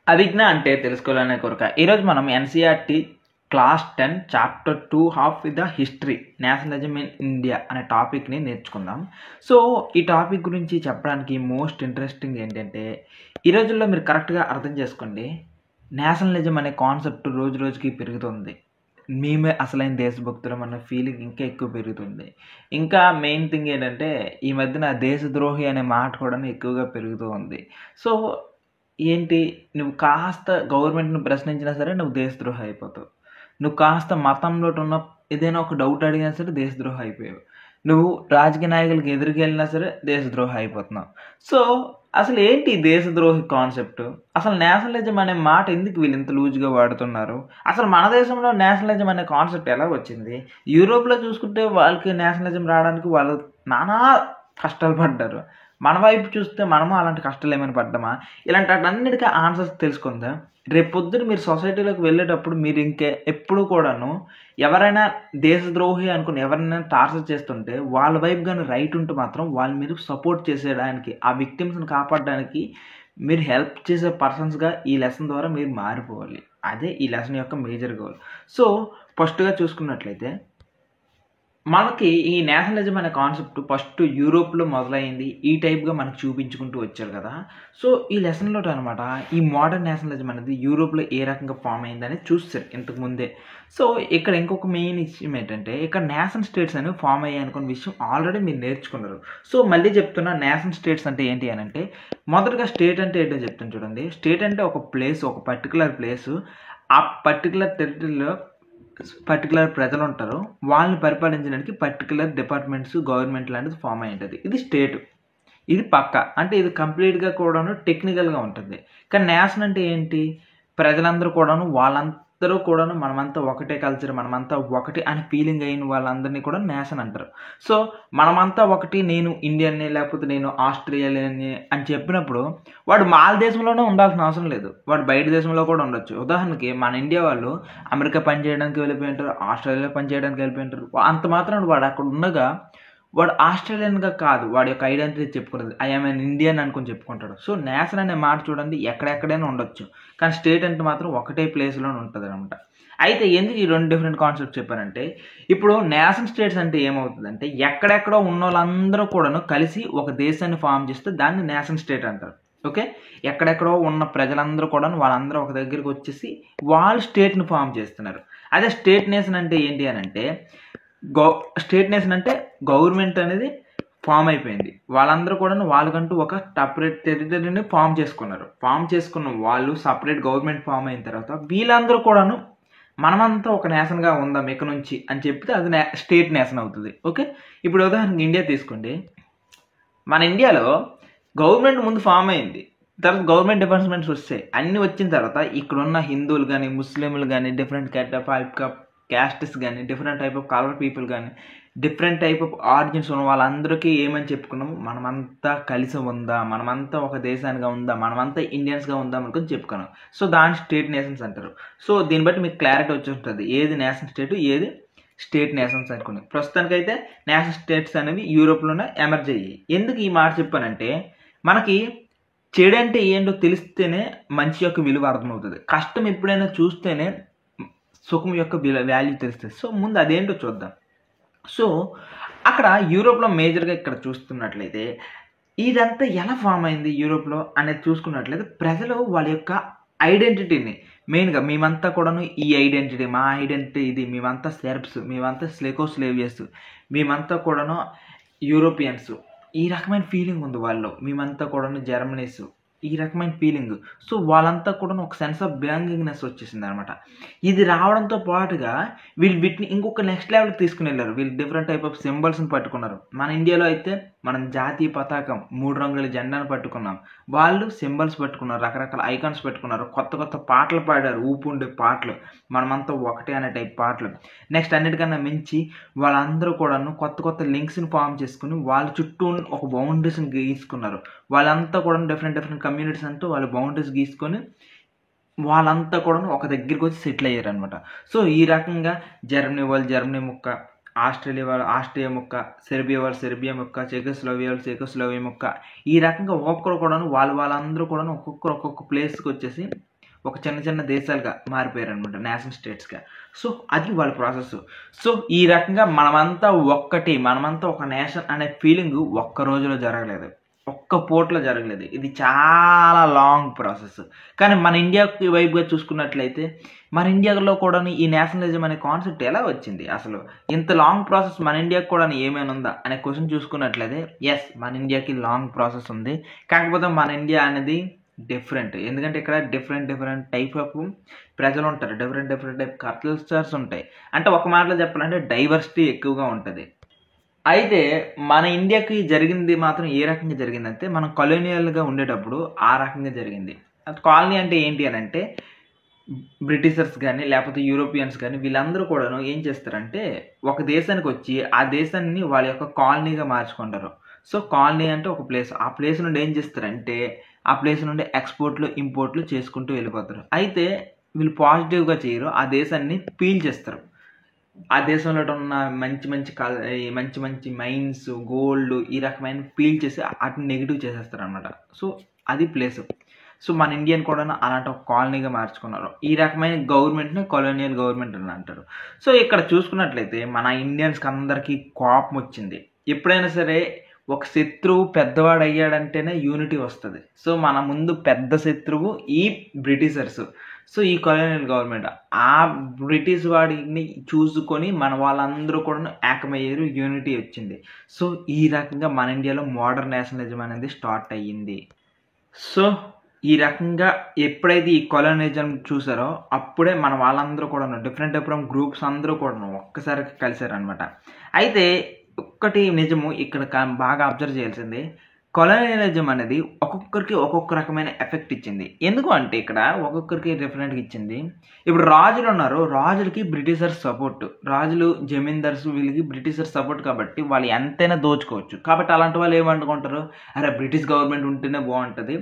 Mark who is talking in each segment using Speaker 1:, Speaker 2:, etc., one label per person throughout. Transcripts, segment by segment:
Speaker 1: అవిజ్ఞ అంటే తెలుసుకోవాలనే కోరిక. ఈరోజు మనం NCERT class 10 chapter 2 of the history nationalism in India అనే టాపిక్‌ని నేర్చుకుందాం. సో, ఈ టాపిక్ గురించి చెప్పడానికి మోస్ట్ ఇంట్రెస్టింగ్ ఏంటంటే, ఈ రోజుల్లో మీరు కరెక్ట్‌గా అర్థం చేసుకోండి. నేషనలిజం అనే కాన్సెప్ట్ రోజు రోజుకి పెరుగుతుంది. మేమే అసలైన దేశభక్తులం అన్న ఫీలింగ్ ఇంకా ఎక్కువ పెరుగుతుంది. ఇంకా మెయిన్ థింగ్ ఏంటంటే, ఈ మధ్యన దేశద్రోహి అనే మాట కూడాను ఎక్కువగా పెరుగుతూ ఉంది. సో, ఏంటి నువ్వు కాస్త గవర్నమెంట్‌ని ప్రశ్నించినా సరే నువ్వు దేశద్రోహి అయిపోతావు. నువ్వు కాస్త మతంలోటున్న ఏదైనా ఒక డౌట్ అడిగినా సరే దేశద్రోహి అయిపోయావు. నువ్వు రాజకీయ నాయకులకి ఎదురుకెళ్ళినా సరే దేశద్రోహి అయిపోతున్నావు. సో, అసలు ఏంటి ఈ దేశద్రోహి కాన్సెప్ట్? అసలు నేషనలిజం అనే మాట ఎందుకు వీళ్ళు ఇంత లూజ్‌గా వాడుతున్నారు? అసలు మన దేశంలో నేషనలిజం అనే కాన్సెప్ట్ ఎలా వచ్చింది? యూరోప్‌లో చూసుకుంటే వాళ్ళకి నేషనలిజం రావడానికి వాళ్ళు నానా కష్టాలు పడ్డారు. మన వైపు చూస్తే మనము అలాంటి కష్టాలు ఏమైనా పడ్డామా? ఇలాంటి వాటన్నిటికి ఆన్సర్స్ తెలుసుకుందాం. రేపొద్దున మీరు సొసైటీలోకి వెళ్ళేటప్పుడు మీరు ఎప్పుడు కూడాను ఎవరైనా దేశద్రోహి అనుకుని ఎవరినైనా టార్చర్ చేస్తుంటే వాళ్ళ వైపు గాని రైట్ ఉంటే మాత్రం వాళ్ళు మీరు సపోర్ట్ చేసేయడానికి, ఆ విక్టిమ్స్‌ని కాపాడడానికి మీరు హెల్ప్ చేసే పర్సన్స్‌గా ఈ లెసన్ ద్వారా మీరు మారిపోవాలి. అదే ఈ లెసన్ యొక్క మేజర్ గోల్. సో, ఫస్ట్‌గా చూసుకున్నట్లయితే మనకి ఈ నేషనలిజం అనే కాన్సెప్ట్ ఫస్ట్ యూరోప్‌లో మొదలైంది. ఈ టైప్‌గా మనకు చూపించుకుంటూ వచ్చారు కదా! సో, ఈ లెసన్‌లోటనమాట ఈ మోడర్న్ నేషనలిజం అనేది యూరోప్‌లో ఏ రకంగా ఫార్మ్ అయిందనేది చూసేసారు ఇంతకు ముందే. సో, ఇక్కడ ఇంకొక మెయిన్ విషయం ఏంటంటే, ఇక్కడ నేషన్ స్టేట్స్ అనేవి ఫార్మ్ అయ్యాయనుకున్న విషయం ఆల్రెడీ మీరు నేర్చుకున్నారు. సో, మళ్ళీ చెప్తున్నా నేషన్ స్టేట్స్ అంటే ఏంటి అనంటే, మొదటగా స్టేట్ అంటే ఏంటో చెప్తాను చూడండి. స్టేట్ అంటే ఒక ప్లేస్, ఒక పర్టిక్యులర్ ప్లేసు. ఆ పర్టిక్యులర్ టెరిటరీలో పర్టిక్యులర్ ప్రజలుంటారు. వాళ్ళని పరిపాలించడానికి పర్టిక్యులర్ డిపార్ట్మెంట్స్, గవర్నమెంట్ లాంటిది ఫార్మ్ అయ్యి ఉంటది. ఇది స్టేటు. ఇది పక్కా. అంటే ఇది కంప్లీట్‌గా కూడాను టెక్నికల్‌గా ఉంటుంది. కానీ నేషన్ అంటే ఏంటి? ప్రజలందరూ కూడాను వాళ్ళందరూ కూడాను మనమంతా ఒకటే కల్చర్, మనమంతా ఒకటి అని ఫీలింగ్ అయిన వాళ్ళందరినీ కూడా నేషన్ అంటారు. సో, మనమంతా ఒకటి, నేను ఇండియన్‌ని లేకపోతే నేను ఆస్ట్రేలియన్ని అని చెప్పినప్పుడు వాడు మన దేశంలోనే ఉండాల్సిన అవసరం లేదు. వాడు బయట దేశంలో కూడా ఉండొచ్చు. ఉదాహరణకి మన ఇండియా వాళ్ళు అమెరికా పని చేయడానికి వెళ్ళిపోయి ఉంటారు. ఆస్ట్రేలియా పని చేయడానికి వెళ్ళిపోయి ఉంటారు. అంత మాత్రాన వాడు అక్కడ ఉండగా వాడు ఆస్ట్రేలియన్‌గా కాదు. వాడి యొక్క ఐడెంటిటీ చెప్పుకునేది. ఐ యామ్ ఎన్ ఇండియన్ అనుకోని చెప్పుకుంటాడు. సో, నేషన్ అనే మాట చూడండి ఎక్కడెక్కడైనా ఉండొచ్చు. కానీ స్టేట్ అంటే మాత్రం ఒకటే ప్లేస్‌లోనే ఉంటదనమాట. అయితే ఎందుకు ఈ 2 డిఫరెంట్ కాన్సెప్ట్స్ చెప్పానంటే, ఇప్పుడు నేషన్ స్టేట్స్ అంటే ఏమవుతదంటే, ఎక్కడెక్కడో ఉన్నోళ్ళందరూ కూడాను కలిసి ఒక దేశాన్ని ఫార్మ్ చేస్తే దాన్ని నేషన్ స్టేట్ అంటారు. ఓకే. ఎక్కడెక్కడో ఉన్న ప్రజలందరూ కూడాను వాళ్ళందరూ ఒక దగ్గరికొచ్చేసి వాళ్ళు స్టేట్‌ని ఫార్మ్ చేస్తున్నారు. అదే స్టేట్ నేషన్ అంటే ఏంటి అనంటే గౌ స్టేట్ నేషన్ అంటే గవర్నమెంట్ అనేది ఫార్మ్ అయిపోయింది. వాళ్ళందరూ కూడాను వాళ్ళకంటూ ఒక సెపరేట్ టెరిటరీని ఫార్మ్ చేసుకున్నారు. ఫార్మ్ చేసుకున్న వాళ్ళు సెపరేట్ గవర్నమెంట్ ఫార్మ్ అయిన తర్వాత వీళ్ళందరూ కూడాను మనమంతా ఒక నేషన్‌గా ఉందాం ఇక నుంచి అని చెప్తే అది స్టేట్ నేషన్ అవుతది. ఓకే. ఇప్పుడు ఉదాహరణకి ఇండియా తీసుకోండి. మన ఇండియాలో గవర్నమెంట్ ముందు ఫార్మ్ అయింది. తర్వాత గవర్నమెంట్ డిపార్ట్మెంట్స్ వచ్చాయి. అన్నీ వచ్చిన తర్వాత ఇక్కడున్న హిందువులు గాని, ముస్లింలు గాని, డిఫరెంట్ క్యాస్ట్స్ గాని, different type of colour people గాని, డిఫరెంట్ టైప్ ఆఫ్ ఆరిజిన్స్ ఉన్న వాళ్ళందరికీ ఏమని చెప్పుకున్నాము? మనమంతా కలిసి ఉందాం. మనమంతా ఒక దేశానిగా ఉందాం. మనమంతా ఇండియన్స్‌గా ఉందాం అనుకుని చెప్పుకున్నాం. సో, దాన్ని స్టేట్ నేషన్స్ అంటారు. సో, దీన్ని బట్టి మీకు క్లారిటీ వచ్చేస్తుంటది. ఏది నేషన్ స్టేట్, ఏది స్టేట్ నేషన్స్ అనుకుని. ప్రస్తుతానికైతే నేషన్ స్టేట్స్ అనేవి యూరోప్‌లోనే ఎమర్జ్ అయ్యాయి. ఎందుకు ఈ మాట చెప్పానంటే, మనకి చెడంటే ఏంటో తెలిస్తేనే మంచి యొక్క విలువ అర్థమవుతది. కష్టం ఎప్పుడైనా చూస్తేనే సుఖం యొక్క వాల్యూ తెలుస్తది. సో, ముందు అదేంటో చూద్దాం. సో, అక్కడ యూరోప్‌లో మేజర్‌గా ఇక్కడ చూస్తున్నట్లయితే, ఇదంతా ఎలా ఫార్మ్ అయింది యూరోప్‌లో అనేది చూసుకున్నట్లయితే, ప్రజలు వాళ్ళ యొక్క ఐడెంటిటీని మెయిన్‌గా మేమంతా కూడాను ఈ ఐడెంటిటీ, మా ఐడెంటిటీ ఇది. మేమంతా సెర్బ్స్, మేమంతా స్లెకోస్లేవియస్, మేమంతా కూడాను యూరోపియన్స్. ఈ రకమైన ఫీలింగ్ ఉంది వాళ్ళలో. మేమంతా కూడాను జర్మనీస్. ఈ రకమైన ఫీలింగ్. సో, వాళ్ళంతా కూడాను ఒక సెన్స్ ఆఫ్ బిలాంగింగ్‌నెస్ వచ్చేసిందనమాట. ఇది రావడంతో పాటుగా వీళ్ళు వీటిని ఇంకొక నెక్స్ట్ లెవెల్‌కి తీసుకొనెళ్లారు. వీళ్ళు డిఫరెంట్ టైప్ ఆఫ్ సింబల్స్‌ని పట్టుకున్నారు. మన ఇండియాలో అయితే మనం జాతీయ పతాకం 3 రంగుల జెండాను పట్టుకున్నాం. వాళ్ళు సింబల్స్ పట్టుకున్నారు. రకరకాల ఐకాన్స్ పెట్టుకున్నారు. కొత్త కొత్త పాటలు పాడారు. ఊపుండే పాటలు. మనమంతా ఒకటే అనే టైప్ పాటలు. నెక్స్ట్ అన్నిటికన్నా మించి వాళ్ళందరూ కూడాను కొత్త కొత్త లింక్స్‌ని ఫార్మ్ చేసుకొని వాళ్ళ చుట్టూ ఒక బౌండరీస్‌ని గీసుకున్నారు. వాళ్ళంతా కూడా డిఫరెంట్ కమ్యూనిటీస్ అంటూ వాళ్ళు బౌండరీస్ గీసుకొని వాళ్ళంతా కూడాను ఒక దగ్గరికొచ్చి సెటిల్ అయ్యారనమాట. సో, ఈ రకంగా జర్మనీ వాళ్ళు జర్మనీ ముక్క, ఆస్ట్రేలియా వాళ్ళు ఆస్ట్రియా ముక్క, సెర్బియా వాళ్ళు సెర్బియా ముక్క, చెకోస్లోవియా వాళ్ళు చెకోస్లోవియా ముక్క. ఈ రకంగా ఒక్కొక్కరు కూడాను వాళ్ళందరూ కూడాను ఒక్కొక్క ప్లేస్‌కొచ్చేసి ఒక చిన్న చిన్న దేశాలుగా మారిపోయారు అనమాట, నేషనల్ స్టేట్స్గా. సో అది వాళ్ళ ప్రాసెస్. సో ఈ రకంగా మనమంతా ఒక నేషన్ అనే ఫీలింగ్ ఒక్క రోజులో జరగలేదు, ఒక్క పూటలో జరగలేదు. ఇది చాలా లాంగ్ ప్రాసెస్. కానీ మన ఇండియాకి వైపుగా చూసుకున్నట్లయితే మన ఇండియాలో కూడా ఈ నేషనలిజం అనే కాన్సెప్ట్ ఎలా వచ్చింది, అసలు ఇంత లాంగ్ ప్రాసెస్ మన ఇండియాకి కూడా ఏమైనా ఉందా అనే క్వశ్చన్ చూసుకున్నట్లయితే ఎస్, మన ఇండియాకి లాంగ్ ప్రాసెస్ ఉంది. కాకపోతే మన ఇండియా అనేది డిఫరెంట్. ఎందుకంటే ఇక్కడ డిఫరెంట్ టైప్ ఆఫ్ ప్రజలు ఉంటారు, డిఫరెంట్ టైప్ కల్చర్స్ ఉంటాయి. అంటే ఒక మాటలో చెప్పాలంటే డైవర్సిటీ ఎక్కువగా ఉంటుంది. అయితే మన ఇండియాకి జరిగింది మాత్రం ఏ రకంగా జరిగిందంటే, మనం కొలోనియల్గా ఉండేటప్పుడు ఆ రకంగా జరిగింది. కాలనీ అంటే ఏంటి అని అంటే, బ్రిటిషర్స్ కానీ లేకపోతే యూరోపియన్స్ కానీ వీళ్ళందరూ కూడాను ఏం చేస్తారంటే, ఒక దేశానికి వచ్చి ఆ దేశాన్ని వాళ్ళ యొక్క కాలనీగా మార్చుకుంటారు. సో కాలనీ అంటే ఒక ప్లేస్, ఆ ప్లేస్ నుండి ఏం చేస్తారంటే ఆ ప్లేస్ నుండి ఎక్స్పోర్ట్లు ఇంపోర్ట్లు చేసుకుంటూ వెళ్ళిపోతారు. అయితే వీళ్ళు పాజిటివ్గా చేయరు, ఆ దేశాన్ని పీల్ చేస్తారు. ఆ దేశంలో ఉన్న మంచి మైన్స్, గోల్డ్ ఈ రకమైన పీల్ చేసి వాటిని నెగిటివ్ చేసేస్తారు అనమాట. సో అది ప్లేస్. సో మన ఇండియన్ కూడా అలాంటి ఒక కాలనీగా మార్చుకున్నారు. ఈ రకమైన గవర్నమెంట్ని కొలోనియల్ గవర్నమెంట్ అని అంటారు. సో ఇక్కడ చూసుకున్నట్లయితే మన ఇండియన్స్కి అందరికీ కోపం వచ్చింది. ఎప్పుడైనా సరే ఒక శత్రువు పెద్దవాడు అయ్యాడంటేనే యూనిటీ వస్తుంది. సో మన ముందు పెద్ద శత్రువు ఈ బ్రిటిషర్స్. సో ఈ కొలోనియల్ గవర్నమెంట్ ఆ బ్రిటిష్ వాడిని చూసుకొని మన వాళ్ళందరూ కూడా ఏకమయ్యారు, యూనిటీ వచ్చింది. సో ఈ రకంగా మన ఇండియాలో మోడర్న్ నేషనలిజం అనేది స్టార్ట్ అయ్యింది. సో ఈ రకంగా ఎప్పుడైతే ఈ కొలోనియలిజం చూసారో అప్పుడే మన వాళ్ళందరూ కూడా డిఫరెంట్ గ్రూప్స్ అందరూ కూడా ఒక్కసారి కలిశారనమాట. అయితే ఒక్కటి నిజము ఇక్కడ బాగా అబ్జర్వ్ చేయాల్సింది, కొలోనియలిజం అనేది ఒక్కొక్కరికి ఒక్కొక్క రకమైన ఎఫెక్ట్ ఇచ్చింది. ఎందుకు అంటే ఇక్కడ ఒక్కొక్కరికి డిఫరెంట్గా ఇచ్చింది. ఇప్పుడు రాజులు ఉన్నారు, రాజులకి బ్రిటిషర్స్ సపోర్ట్, రాజులు జమీందార్స్ వీళ్ళకి బ్రిటిషర్స్ సపోర్ట్ కాబట్టి వాళ్ళు ఎంతైనా దోచుకోవచ్చు. కాబట్టి అలాంటి వాళ్ళు ఏమనుకుంటారు, అరే బ్రిటిష్ గవర్నమెంట్ ఉంటేనే బాగుంటుంది,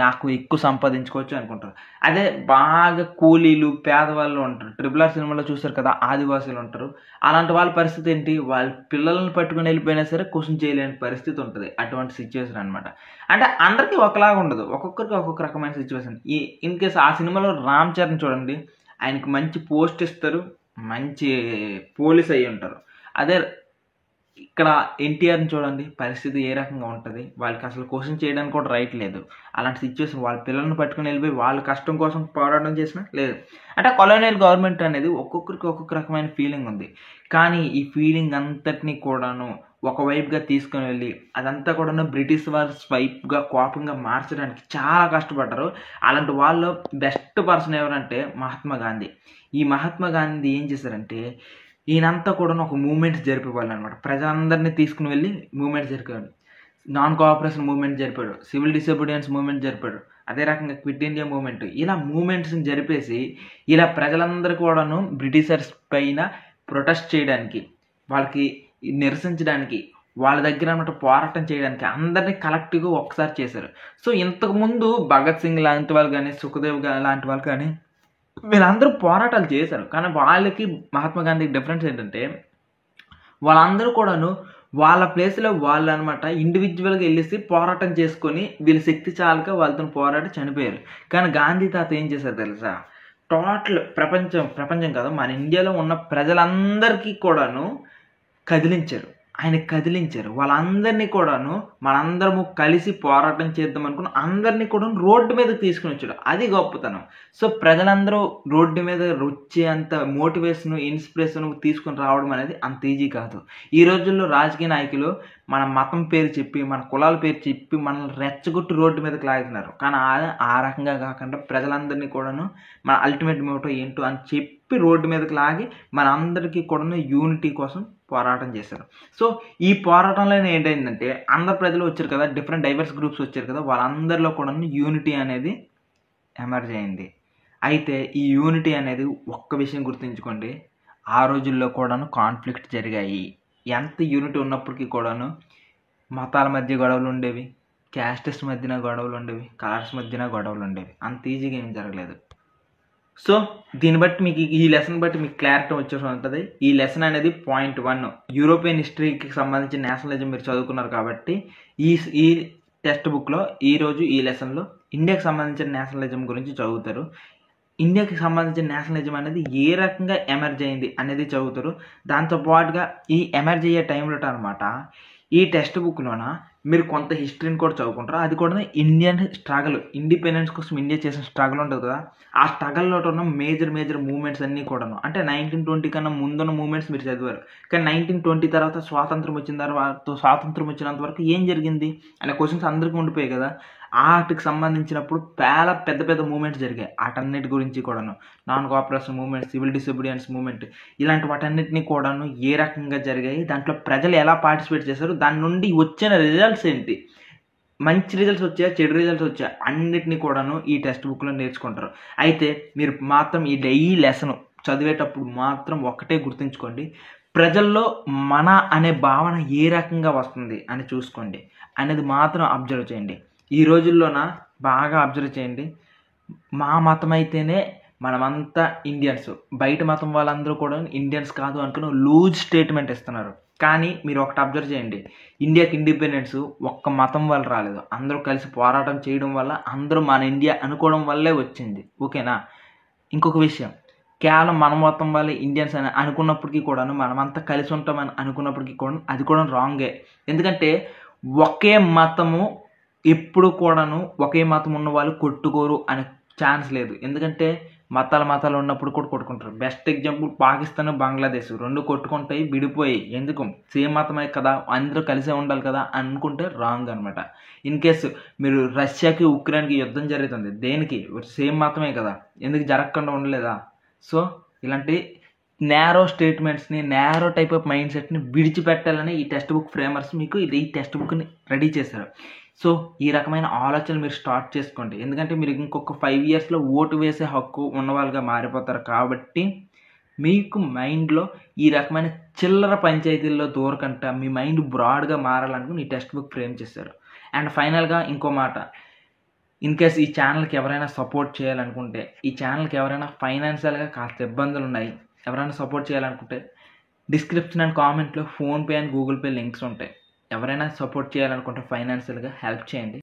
Speaker 1: నాకు ఎక్కువ సంపాదించుకోవచ్చు అనుకుంటారు. అదే బాగా కూలీలు పేదవాళ్ళు ఉంటారు, RRR సినిమాలో చూస్తారు కదా, ఆదివాసీలు ఉంటారు. అలాంటి వాళ్ళ పరిస్థితి ఏంటి, వాళ్ళ పిల్లల్ని పట్టుకుని వెళ్ళిపోయినా సరే క్వశ్చన్ చేయలేని పరిస్థితి ఉంటుంది. అటువంటి సిచ్యువేషన్ అనమాట. అంటే అందరికీ ఒకలాగా ఉండదు, ఒక్కొక్కరికి ఒక్కొక్క రకమైన సిచ్యువేషన్. ఇన్ కేస్ ఆ సినిమాలో రామ్ చరణ్ చూడండి, ఆయనకి మంచి పోస్ట్ ఇస్తారు, మంచి పోలీస్ అయ్యి ఉంటారు. అదే ఇక్కడ ఎన్టీఆర్ని చూడండి, పరిస్థితి ఏ రకంగా ఉంటుంది, వాళ్ళకి అసలు క్వశ్చన్ చేయడానికి కూడా రైట్ లేదు. అలాంటి సిచ్యువేషన్, వాళ్ళ పిల్లల్ని పట్టుకుని వెళ్ళిపోయి వాళ్ళ కష్టం కోసం పోరాటం చేసినా లేదు. అంటే కొలోనియల్ గవర్నమెంట్ అనేది ఒక్కొక్కరికి ఒక్కొక్క రకమైన ఫీలింగ్ ఉంది. కానీ ఈ ఫీలింగ్ అంతటినీ కూడాను ఒకవైపుగా తీసుకుని వెళ్ళి అదంతా కూడా బ్రిటిష్ వారి వైపుగా కోపంగా మార్చడానికి చాలా కష్టపడ్డారు. అలాంటి వాళ్ళు బెస్ట్ పర్సన్ ఎవరంటే మహాత్మా గాంధీ. ఈ మహాత్మా గాంధీ ఏం చేశారంటే, ఈయనంతా కూడా ఒక మూమెంట్స్ జరిపేవాళ్ళు అనమాట. ప్రజలందరినీ తీసుకుని వెళ్ళి మూమెంట్స్ జరిపేవాడు. నాన్ కోఆపరేషన్ మూవ్మెంట్ జరిపాడు, సివిల్ డిసోబీడియన్స్ మూవ్మెంట్ జరిపాడు, అదే రకంగా క్విట్ ఇండియా మూవ్మెంట్. ఇలా మూమెంట్స్ని జరిపేసి ఇలా ప్రజలందరూ కూడాను బ్రిటిషర్స్ పైన ప్రొటెస్ట్ చేయడానికి, వాళ్ళకి నిరసించడానికి, వాళ్ళ దగ్గర అన్నమాట పోరాటం చేయడానికి అందరినీ కలెక్టివ్గా ఒకసారి చేశారు. సో ఇంతకుముందు భగత్ సింగ్ లాంటి వాళ్ళు కానీ, సుఖదేవ్ లాంటి వాళ్ళు కానీ వీళ్ళందరూ పోరాటాలు చేశారు. కానీ వాళ్ళకి మహాత్మా గాంధీకి డిఫరెన్స్ ఏంటంటే, వాళ్ళందరూ కూడాను వాళ్ళ ప్లేస్లో వాళ్ళు అనమాట ఇండివిజువల్గా వెళ్ళేసి పోరాటం చేసుకొని వీళ్ళ శక్తి చాలక వాళ్ళతో పోరాడి చనిపోయారు. కానీ గాంధీ తాత ఏం చేశారు తెలుసా, టోటల్ ప్రపంచం కాదు, మన ఇండియాలో ఉన్న ప్రజలందరికీ కూడాను కదిలించారు. వాళ్ళందరినీ కూడాను మనందరము కలిసి పోరాటం చేద్దాం అనుకుని అందరినీ కూడా రోడ్డు మీద తీసుకుని వచ్చాడు. అది గొప్పతనం. సో ప్రజలందరూ రోడ్డు మీద వచ్చే అంత మోటివేషన్, ఇన్స్పిరేషన్ తీసుకుని రావడం అనేది అంత ఈజీ కాదు. ఈ రోజుల్లో రాజకీయ నాయకులు మన మతం పేరు చెప్పి, మన కులాల పేరు చెప్పి మనల్ని రెచ్చగొట్టి రోడ్డు మీదకి లాగుతున్నారు. కానీ ఆ రకంగా కాకుండా ప్రజలందరినీ కూడాను మన అల్టిమేట్ మోటో ఏంటో అని చెప్పి రోడ్డు మీదకి లాగి మన అందరికీ కూడా యూనిటీ కోసం పోరాటం చేశారు. సో ఈ పోరాటంలో ఏంటైందంటే, అందరు ప్రజలు వచ్చారు కదా, డిఫరెంట్ డైవర్స్ గ్రూప్స్ వచ్చారు కదా, వాళ్ళందరిలో కూడా యూనిటీ అనేది ఎమర్జ్ అయింది. అయితే ఈ యూనిటీ అనేది ఒక్క విషయం గుర్తుంచుకోండి, ఆ రోజుల్లో కూడాను కాన్ఫ్లిక్ట్ జరిగాయి. ఎంత యూనిటీ ఉన్నప్పటికీ కూడాను మతాల మధ్య గొడవలు ఉండేవి, క్యాస్టెస్ మధ్యన గొడవలు ఉండేవి, కలర్స్ మధ్యన గొడవలు ఉండేవి. అంత ఈజీగా ఏం జరగలేదు. సో దీన్ని బట్టి మీకు ఈ లెసన్ బట్టి మీకు క్లారిటీ వచ్చేసి ఉంటుంది. ఈ లెసన్ అనేది పాయింట్ 1 యూరోపియన్ హిస్టరీకి సంబంధించిన నేషనలిజం మీరు చదువుకున్నారు కాబట్టి ఈ టెక్స్ట్ బుక్లో ఈరోజు ఈ లెసన్లో ఇండియాకి సంబంధించిన నేషనలిజం గురించి చదువుతారు. ఇండియాకి సంబంధించిన నేషనలిజం అనేది ఏ రకంగా ఎమర్జ్ అయింది అనేది చదువుతారు. దాంతోపాటుగా ఈ ఎమర్జ్ అయ్యే టైంలో అనమాట ఈ టెక్స్ట్ బుక్లోన మీరు కొంత హిస్టరీని కూడా చదువుకుంటారు. అది కూడా ఇండియన్ స్ట్రగల్, ఇండిపెండెన్స్ కోసం ఇండియా చేసిన స్ట్రగల్ ఉంటుంది కదా, ఆ స్ట్రగల్లో ఉన్న మేజర్ మూమెంట్స్ అన్నీ కూడాను. అంటే 1920 కన్నా ముందున్న మూమెంట్స్ మీరు చదివారు, కానీ 1920 తర్వాత స్వాతంత్రం వచ్చినంత వరకు ఏం జరిగింది అనే క్వశ్చన్స్ అందరికీ ఉండిపోయాయి కదా. వాటికి సంబంధించినప్పుడు చాలా పెద్ద మూమెంట్స్ జరిగాయి. వాటన్నిటి గురించి కూడాను non cooperation movement, civil disobedience movement, ఇలాంటి వాటన్నిటిని కూడాను ఏ రకంగా జరిగాయి, దాంట్లో ప్రజలు ఎలా పార్టిసిపేట్ చేశారు, దాని నుండి వచ్చిన రిజల్ట్స్ ఏంటి, మంచి రిజల్ట్స్ వచ్చాయా, చెడు రిజల్ట్స్ వచ్చాయా, అన్నిటినీ కూడాను ఈ టెక్స్ట్ బుక్లో నేర్చుకుంటారు. అయితే మీరు మాత్రం ఈ డైలీ లెసన్ చదివేటప్పుడు మాత్రం ఒక్కటే గుర్తుంచుకోండి, ప్రజల్లో మన అనే భావన ఏ రకంగా వస్తుంది అని చూసుకోండి అనేది మాత్రం అబ్జర్వ్ చేయండి. ఈ రోజుల్లోన బాగా అబ్జర్వ్ చేయండి, మా మతం అయితేనే మనమంతా ఇండియన్స్, బయట మతం వాళ్ళందరూ కూడా ఇండియన్స్ కాదు అనుకుని లూజ్ స్టేట్మెంట్ ఇస్తున్నారు. కానీ మీరు ఒకటి అబ్జర్వ్ చేయండి, ఇండియాకి ఇండిపెండెన్స్ ఒక్క మతం వల్ల రాలేదు, అందరూ కలిసి పోరాటం చేయడం వల్ల, అందరూ మన ఇండియా అనుకోవడం వల్లే వచ్చింది. ఓకేనా? ఇంకొక విషయం, కేవలం మన మతం వల్ల ఇండియన్స్ అని అనుకున్నప్పటికీ కూడాను, మనమంతా కలిసి ఉంటామని అనుకున్నప్పటికీ కూడా అది కూడా రాంగే. ఎందుకంటే ఒకే మతము ఎప్పుడు కూడాను ఒకే మతం ఉన్న వాళ్ళు కొట్టుకోరు అనే ఛాన్స్ లేదు. ఎందుకంటే మతాలు ఉన్నప్పుడు కూడా కొట్టుకుంటారు. బెస్ట్ ఎగ్జాంపుల్ పాకిస్తాన్, బంగ్లాదేశ్ రెండు కొట్టుకుంటాయి, విడిపోయి. ఎందుకు? సేమ్ మతమే కదా, అందరూ కలిసే ఉండాలి కదా అనుకుంటే రాంగ్ అనమాట. ఇన్ కేసు మీరు రష్యాకి ఉక్రెయిన్కి యుద్ధం జరుగుతుంది, దేనికి? సేమ్ మతమే కదా, ఎందుకు జరగకుండా ఉండలేదా? సో ఇలాంటి నేరో స్టేట్మెంట్స్ని, నేరో టైప్ ఆఫ్ మైండ్ సెట్ని విడిచిపెట్టాలని ఈ టెక్స్ట్ బుక్ ఫ్రేమర్స్ మీకు ఈ టెక్స్ట్ బుక్ని రెడీ చేశారు. సో ఈ రకమైన ఆలోచనలు మీరు స్టార్ట్ చేసుకోండి. ఎందుకంటే మీరు ఇంకొక 5 ఇయర్స్లో ఓటు వేసే హక్కు ఉన్నవాళ్ళుగా మారిపోతారు. కాబట్టి మీకు మైండ్లో ఈ రకమైన చిల్లర పంచాయతీల్లో దూరకంట మీ మైండ్ బ్రాడ్గా మారాలనుకుని ఈ టెక్స్ట్ బుక్ ఫ్రేమ్ చేశారు. అండ్ ఫైనల్గా ఇంకో మాట, ఇన్ కేస్ ఈ ఛానల్కి ఎవరైనా సపోర్ట్ చేయాలనుకుంటే, ఈ ఛానల్కి ఎవరైనా ఫైనాన్షియల్గా కాస్త ఇబ్బందులు ఉన్నాయి, ఎవరైనా సపోర్ట్ చేయాలనుకుంటే డిస్క్రిప్షన్ అండ్ కామెంట్లో PhonePe and Google pay links ఉంటాయి. ఎవరైనా సపోర్ట్ చేయాలనుకుంటే ఫైనాన్షియల్గా హెల్ప్ చేయండి.